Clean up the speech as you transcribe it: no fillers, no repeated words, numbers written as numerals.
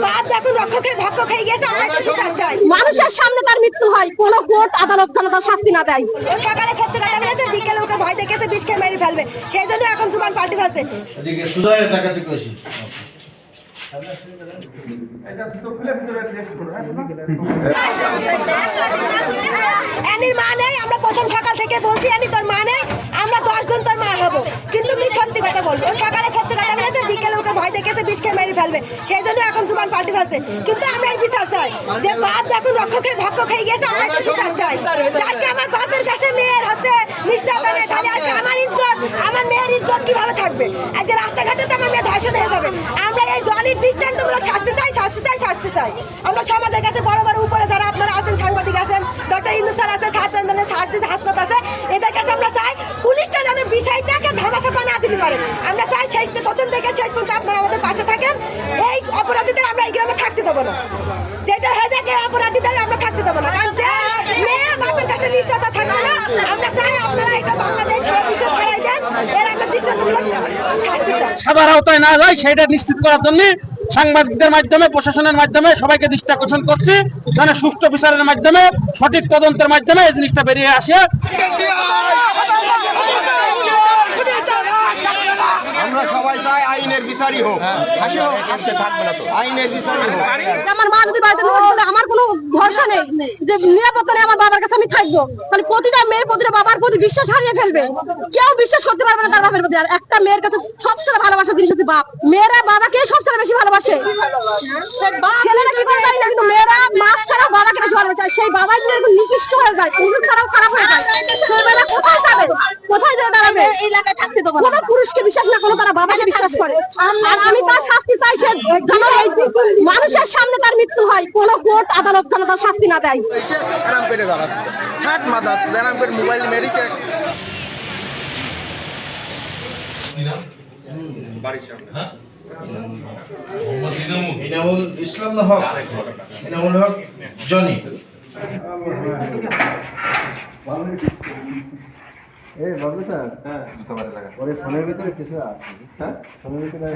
বাপ যখন রক্ষকে ভক্ষ খেয়ে গেছে আমরা কি বিচার চাই? মানুষের সামনে তার মৃত্যু হয়, কোন কোর্ট আদালত যেন তার শাস্তি না দেয়। ও সকালে সত্যি কথা বলেছে, বিকেলে ওকে ভয় দেখেছে, বিষ খেয়ে মেরে ফেলবে, সেই জন্য এখন জুবান পাল্টে ফেলছে। এদিকে সুজয় টাকাতে কইছি এনির মা নেই, আমরা প্রথম সকাল থেকে বলছি এনি তোর মা নেই, আমরা 10 জন তোর মা হবো, কিন্তু তুই সত্যি কথা বলবি। ও সকালে সত্যি কথা বলেছে, বিকেলে ওকে ভয় দেখেছে, বিষ খেয়ে মেরে ফেলবে, সেই জন্য এখন জুবান পাল্টে ফেলছে। কিন্তু আমরা এই বিচার চাই যে বাপ যখন রক্ষকে ভক্ষ খেয়ে গেছে আমরা কি বিচার চাই? আজকে আমার বাপের কাছে মেয়ের হচ্ছে নিশ্চয় তাহলে আজকে আমার ইজ্জত, আমার মেয়ের ইজ্জত কিভাবে থাকবে? আজকে রাস্তাঘাটে তো আমার মেয়ে ধর্ষণ হয়ে যাবে। আমরা এই জনের দৃষ্টান্তমূলক শাস্তি চাই, শাস্তি চাই, শাস্তি চাই। আমরা সমাজের কাছে বড় বড় উপরে যারা আপনারা আছেন, সাংবাদিক আছেন, ডক্টর ইন্দু স্যার আছে, ছাত্র আন্দোলনের হাসপাতাল আছে, এদের কাছে আমরা চাই পুলিশটা যেন বিষয়টাকে ধামাচাপা না দিতে পারে। আমরা চাই শেষ প্রথম থেকে শেষ পর্যন্ত আপনারা আমাদের পাশে থাকেন। এই অপরাধীদের আমরা এই গ্রামে থাকতে দেবো না, যেটা হয়ে থাকে অপরাধীদের আমরা থাকতে দেবো না। কারণ যে মেয়ে বাপের কাছে নিশ্চয়তা থাকছে না, আমরা চাই আপনারা এটা বাংলাদেশ বিষয় ছড়াই দেন, এর আমরা দৃষ্টান্তমূলক শাস্তি চাই। সবার আওতায় না যায় সেটা নিশ্চিত করার জন্য সাংবাদিকদের মাধ্যমে, প্রশাসনের মাধ্যমে সবাইকে দৃষ্টি আকর্ষণ করছি, যেন সুষ্ঠু বিচারের মাধ্যমে, সঠিক তদন্তের মাধ্যমে এই জিনিসটা বেরিয়ে আসে। আমরা সবাই চাই আইনের বিচারই হোক, থাকবে না তো আইনের বিচারই হোক। আমার মা যদি বাড়িতে বলে আমার কোনো ভরসা নেই যে নিরাপত্তা নেই, আমার বাবার কাছে আমি থাকবো, তাহলে প্রতিটা মেয়ে প্রতিটা বাবার প্রতি বিশ্বাস হারিয়ে ফেলবে। কেউ বিশ্বাস করতে পারবে না তার বাপের প্রতি। আর একটা মেয়ের কাছে সবচেয়ে ভালোবাসার জিনিস হচ্ছে বাপ। মেয়েরা বাবাকে সবচেয়ে বেশি ভালোবাসে, ছেলেরা কি করে জানি না, কিন্তু মেয়েরা মা ছাড়া বাবাকে বেশি ভালোবাসে। সেই বাবাই যদি একটু নিকৃষ্ট হয়ে যায়, পুরুষ ছাড়াও খারাপ হয়ে যায়, সেবেলা কোথায় যাবে, কোথায় যেয়ে দাঁড়াবে? এই এলাকায় থাকতে দেবো না। কোনো পুরুষকে বিশ্বাস না, কোনো তারা বাবাকে বিশ্বাস করে। আর আমি তার শাস্তি চাই, সে যেন মানুষের সামনে তার মৃত্যু হয়, কোন কোর্ট আদালত যেন তার শাস্তি না দেয়। আরাম করে দাঁড়াচ্ছে, হাট মাদাস আরাম করে মোবাইল মেরিকে ইনামুল ইসলাম না হক, ইনামুল হক জনি। এই বাবু স্যার, হ্যাঁ ওর ফোনের ভিতরে কিছু আছে, হ্যাঁ ফোনের ভিতরে